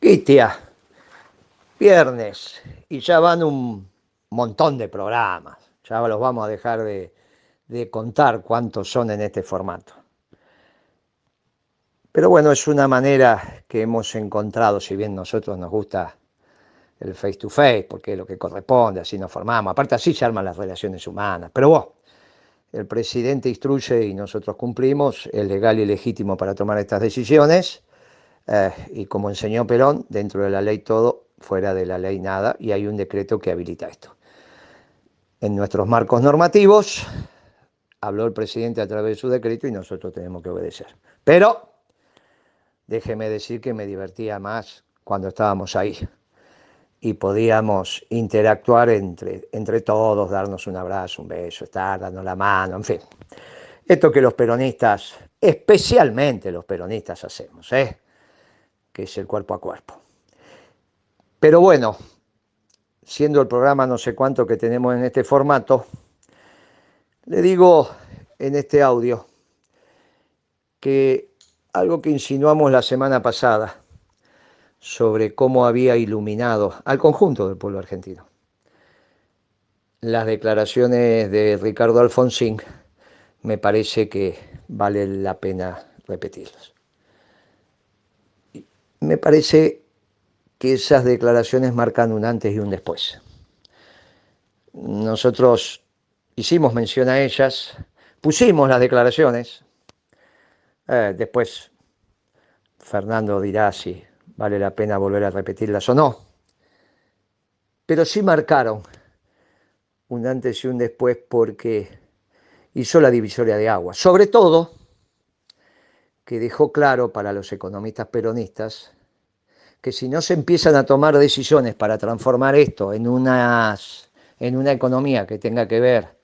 Cristian, viernes, y ya van un montón de programas. Ya los vamos a dejar de contar cuántos son en este formato. Pero bueno, es una manera que hemos encontrado, si bien nosotros nos gusta el face to face, porque es lo que corresponde, así nos formamos. Aparte así se arman las relaciones humanas. Pero bueno, el presidente instruye y nosotros cumplimos, es legal y legítimo para tomar estas decisiones. Y como enseñó Perón, dentro de la ley todo, fuera de la ley nada, y hay un decreto que habilita esto. En nuestros marcos normativos, habló el presidente a través de su decreto y nosotros tenemos que obedecer. Pero déjeme decir que me divertía más cuando estábamos ahí y podíamos interactuar entre todos, darnos un abrazo, un beso, estar dando la mano, en fin. Esto que los peronistas, especialmente los peronistas, hacemos, que es el cuerpo a cuerpo. Pero bueno, siendo el programa no sé cuánto que tenemos en este formato, le digo en este audio que algo que insinuamos la semana pasada sobre cómo había iluminado al conjunto del pueblo argentino las declaraciones de Ricardo Alfonsín, me parece que vale la pena repetirlas. Me parece que esas declaraciones marcan un antes y un después. Nosotros hicimos mención a ellas, pusimos las declaraciones, después Fernando dirá si vale la pena volver a repetirlas o no, pero sí marcaron un antes y un después porque hizo la divisoria de aguas. Sobre todo, que dejó claro para los economistas peronistas que si no se empiezan a tomar decisiones para transformar esto en una economía que tenga que ver,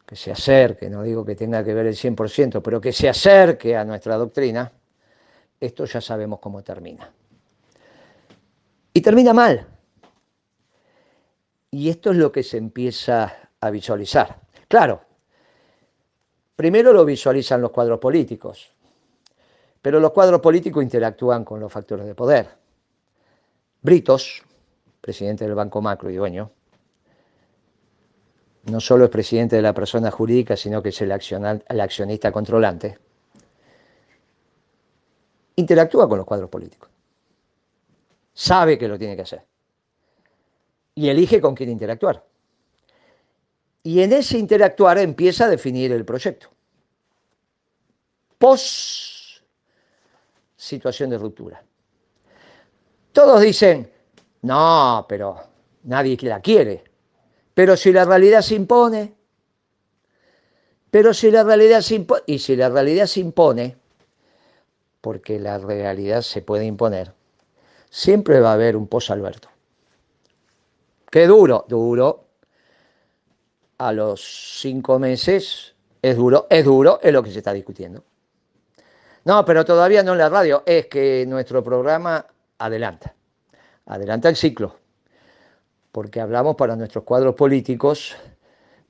que se acerque, no digo que tenga que ver el 100%, pero que se acerque a nuestra doctrina, esto ya sabemos cómo termina. Y termina mal. Y esto es lo que se empieza a visualizar. Claro, primero lo visualizan los cuadros políticos, pero los cuadros políticos interactúan con los factores de poder. Britos, presidente del Banco Macro y dueño, no solo es presidente de la persona jurídica, sino que es el accionista controlante, interactúa con los cuadros políticos. Sabe que lo tiene que hacer. Y elige con quién interactuar. Y en ese interactuar empieza a definir el proyecto. Post situación de ruptura. Todos dicen, no, pero nadie la quiere. Pero si la realidad se impone, y si la realidad se impone, porque la realidad se puede imponer, siempre va a haber un post-Alberto. Qué duro, a los 5 meses es duro, es lo que se está discutiendo. No, pero todavía no en la radio, es que nuestro programa adelanta el ciclo, porque hablamos para nuestros cuadros políticos,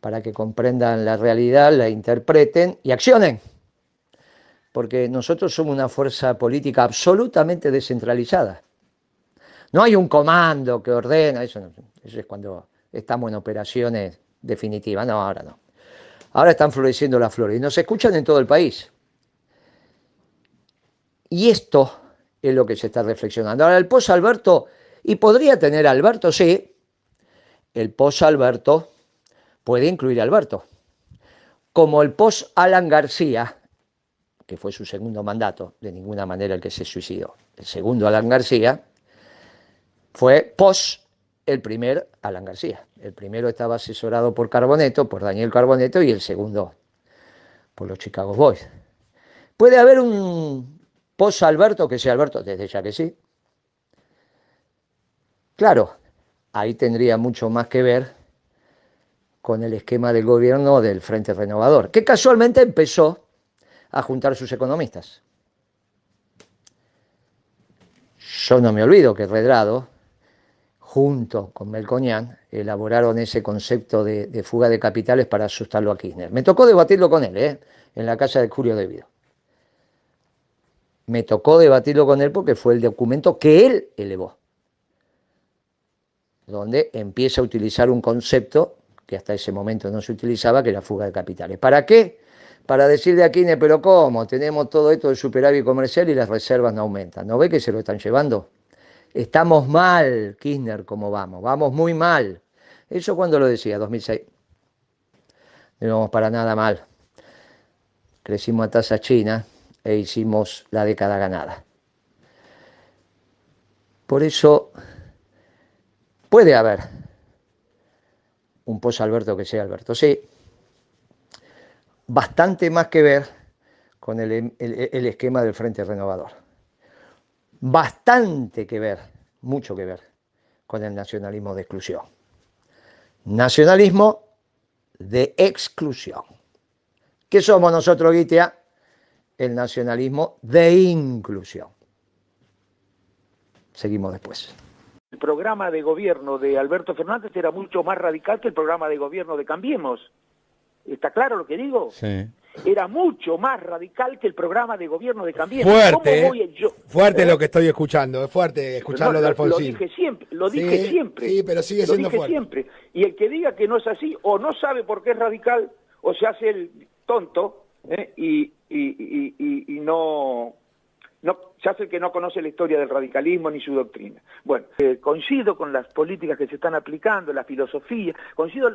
para que comprendan la realidad, la interpreten y accionen. Porque nosotros somos una fuerza política absolutamente descentralizada. No hay un comando que ordena, eso es cuando estamos en operaciones definitivas, no, ahora no. Ahora están floreciendo las flores y nos escuchan en todo el país. Y esto es lo que se está reflexionando. Ahora, el post-Alberto, y podría tener Alberto, sí, el post-Alberto puede incluir a Alberto. Como el post-Alan García, que fue su segundo mandato, de ninguna manera el que se suicidó. El segundo Alan García fue post el primer Alan García. El primero estaba asesorado por Carboneto, por Daniel Carboneto, y el segundo por los Chicago Boys. ¿Puede haber un post-Alberto que sea Alberto? Desde ya que sí. Claro, ahí tendría mucho más que ver con el esquema del gobierno del Frente Renovador, que casualmente empezó a juntar sus economistas. Yo no me olvido que Redrado, junto con Melconian, elaboraron ese concepto de fuga de capitales para asustarlo a Kirchner. Me tocó debatirlo con él, en la casa de Julio De Vido. me tocó debatirlo con él porque fue el documento que él elevó, donde empieza a utilizar un concepto que hasta ese momento no se utilizaba, que era fuga de capitales. ¿Para qué? Para decirle a Kirchner, pero ¿cómo? Tenemos todo esto de superávit comercial y las reservas no aumentan. ¿No ve que se lo están llevando? Estamos mal, Kirchner, como vamos. Vamos muy mal. ¿Eso cuándo lo decía? 2006. No íbamos para nada mal. Crecimos a tasa china e hicimos la década ganada. Por eso puede haber un post-Alberto que sea Alberto, sí. Bastante más que ver con el esquema del Frente Renovador. Bastante que ver, mucho que ver con el nacionalismo de exclusión. Nacionalismo de exclusión. ¿Qué somos nosotros, Guitia? El nacionalismo de inclusión. Seguimos después. El programa de gobierno de Alberto Fernández era mucho más radical que el programa de gobierno de Cambiemos. ¿Está claro lo que digo? Sí. Era mucho más radical que el programa de gobierno de Cambiemos. Fuerte, fuerte lo que estoy escuchando, es fuerte escucharlo de Alfonsín. Lo dije siempre, lo dije siempre. Sí, pero sigue siendo fuerte. Siempre. Y el que diga que no es así, o no sabe por qué es radical, o se hace el tonto, y no se hace el que no conoce la historia del radicalismo ni su doctrina. Bueno, coincido con las políticas que se están aplicando, la filosofía, coincido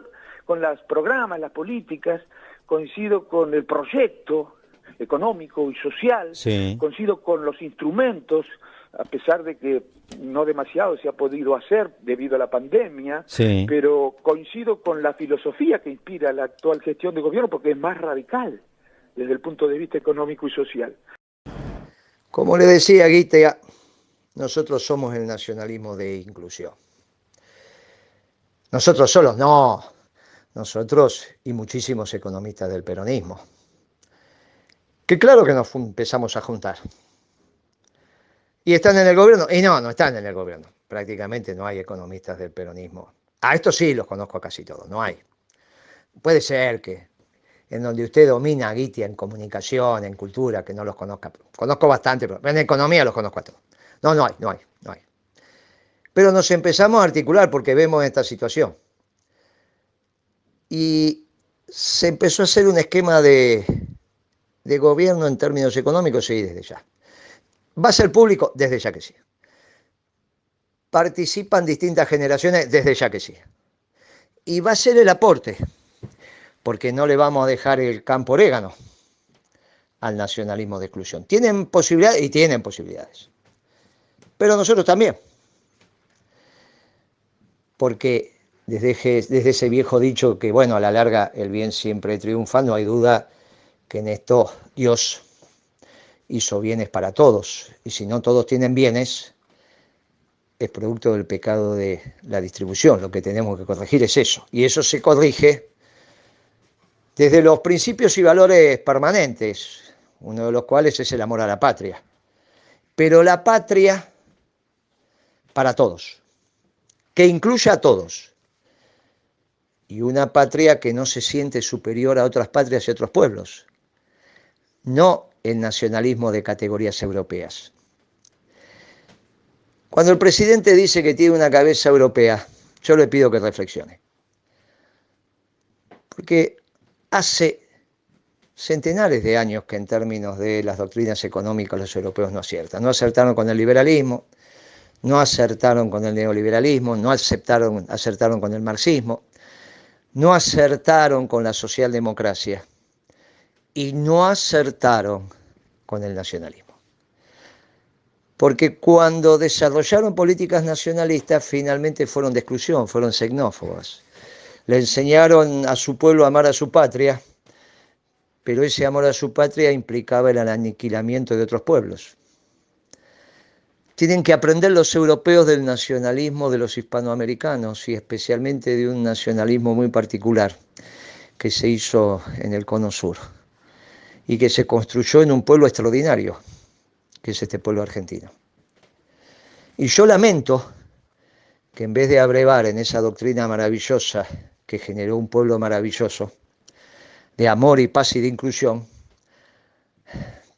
con los programas, las políticas, coincido con el proyecto económico y social, sí. Coincido con los instrumentos, a pesar de que no demasiado se ha podido hacer debido a la pandemia, sí. Pero coincido con la filosofía que inspira la actual gestión de gobierno porque es más radical desde el punto de vista económico y social. Como le decía Guitea, nosotros somos el nacionalismo de inclusión. Nosotros solos, no. Nosotros y muchísimos economistas del peronismo. Que claro que nos empezamos a juntar. ¿Y están en el gobierno? Y no están en el gobierno. Prácticamente no hay economistas del peronismo. A estos sí los conozco a casi todos, no hay. Puede ser que en donde usted domina, Guitia, en comunicación, en cultura, que no los conozca. Conozco bastante, pero en economía los conozco a todos. No hay. Pero nos empezamos a articular porque vemos esta situación. Y se empezó a hacer un esquema de gobierno en términos económicos, sí, desde ya. ¿Va a ser público? Desde ya que sí. ¿Participan distintas generaciones? Desde ya que sí. Y va a ser el aporte, porque no le vamos a dejar el campo orégano al nacionalismo de exclusión. Tienen posibilidades y tienen posibilidades. Pero nosotros también. Porque desde ese viejo dicho que, bueno, a la larga el bien siempre triunfa, no hay duda que en esto Dios hizo bienes para todos. Y si no todos tienen bienes, es producto del pecado de la distribución. Lo que tenemos que corregir es eso. Y eso se corrige desde los principios y valores permanentes, uno de los cuales es el amor a la patria. Pero la patria para todos, que incluya a todos. Y una patria que no se siente superior a otras patrias y otros pueblos. No el nacionalismo de categorías europeas. Cuando el presidente dice que tiene una cabeza europea, yo le pido que reflexione. Porque hace centenares de años que en términos de las doctrinas económicas los europeos no aciertan. No acertaron con el liberalismo, no acertaron con el neoliberalismo, no acertaron con el marxismo, no acertaron con la socialdemocracia y no acertaron con el nacionalismo. Porque cuando desarrollaron políticas nacionalistas finalmente fueron de exclusión, fueron xenófobas. Le enseñaron a su pueblo a amar a su patria, pero ese amor a su patria implicaba el aniquilamiento de otros pueblos. Tienen que aprender los europeos del nacionalismo de los hispanoamericanos y especialmente de un nacionalismo muy particular que se hizo en el Cono Sur y que se construyó en un pueblo extraordinario, que es este pueblo argentino. Y yo lamento que en vez de abrevar en esa doctrina maravillosa que generó un pueblo maravilloso, de amor y paz y de inclusión,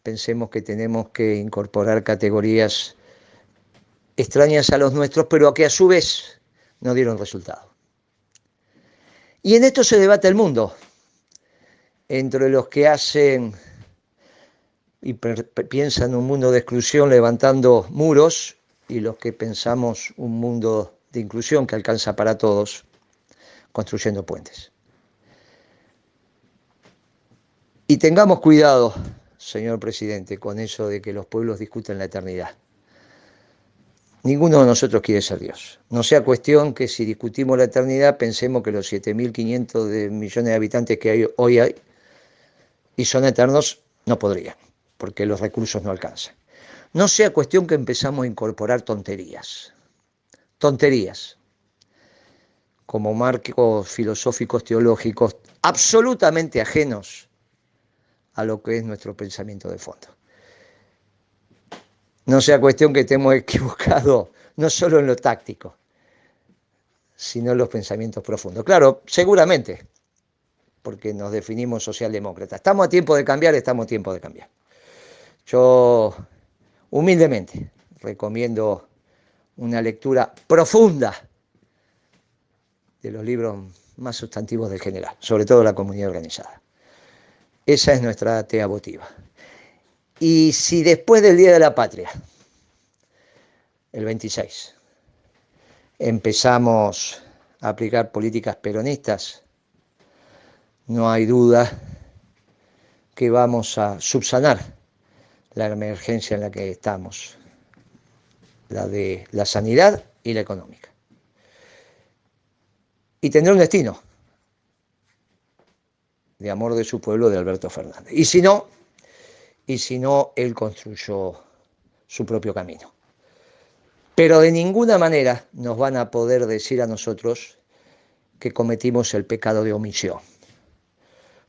pensemos que tenemos que incorporar categorías extrañas a los nuestros, pero que a su vez no dieron resultado. Y en esto se debate el mundo, entre los que hacen y piensan un mundo de exclusión levantando muros y los que pensamos un mundo de inclusión que alcanza para todos, construyendo puentes. Y tengamos cuidado, señor presidente, con eso de que los pueblos discuten la eternidad. Ninguno de nosotros quiere ser Dios. No sea cuestión que si discutimos la eternidad pensemos que los 7.500 millones de habitantes que hoy hay y son eternos no podrían, porque los recursos no alcanzan. No sea cuestión que empezamos a incorporar tonterías, como marcos filosóficos teológicos absolutamente ajenos a lo que es nuestro pensamiento de fondo. No sea cuestión que estemos equivocados no solo en lo táctico, sino en los pensamientos profundos. Claro, seguramente, porque nos definimos socialdemócratas. ¿Estamos a tiempo de cambiar? Estamos a tiempo de cambiar. Yo, humildemente, recomiendo una lectura profunda de los libros más sustantivos del general, sobre todo la comunidad organizada. Esa es nuestra tea votiva. Y si después del Día de la Patria, el 26, empezamos a aplicar políticas peronistas, no hay duda que vamos a subsanar la emergencia en la que estamos, la de la sanidad y la económica. Y tendrá un destino de amor de su pueblo, de Alberto Fernández. Y si no, él construyó su propio camino. Pero de ninguna manera nos van a poder decir a nosotros que cometimos el pecado de omisión.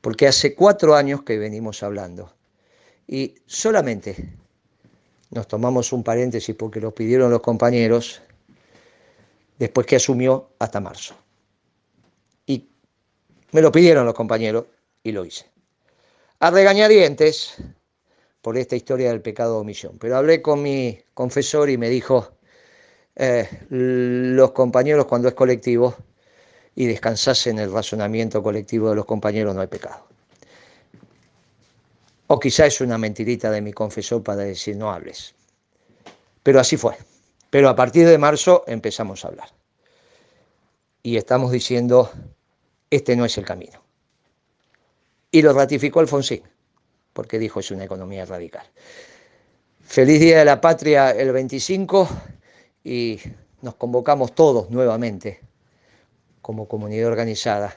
Porque hace 4 años que venimos hablando y solamente nos tomamos un paréntesis porque lo pidieron los compañeros después que asumió hasta marzo. Y me lo pidieron los compañeros y lo hice. A regañadientes por esta historia del pecado de omisión. Pero hablé con mi confesor y me dijo, los compañeros cuando es colectivo y descansás en el razonamiento colectivo de los compañeros no hay pecado. O quizá es una mentirita de mi confesor para decir no hables. Pero así fue. Pero a partir de marzo empezamos a hablar. Y estamos diciendo, este no es el camino. Y lo ratificó Alfonsín, porque dijo es una economía radical. Feliz Día de la Patria el 25 y nos convocamos todos nuevamente como comunidad organizada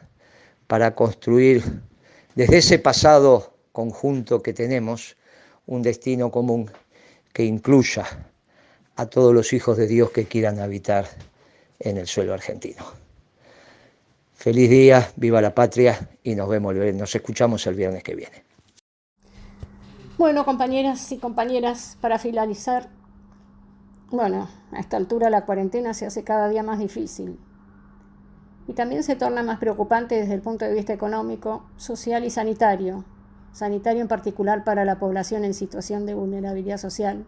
para construir desde ese pasado conjunto que tenemos un destino común que incluya a todos los hijos de Dios que quieran habitar en el suelo argentino. Feliz día, viva la patria y nos escuchamos el viernes que viene. Bueno, compañeras y compañeras, para finalizar, bueno, a esta altura la cuarentena se hace cada día más difícil y también se torna más preocupante desde el punto de vista económico, social y sanitario en particular para la población en situación de vulnerabilidad social.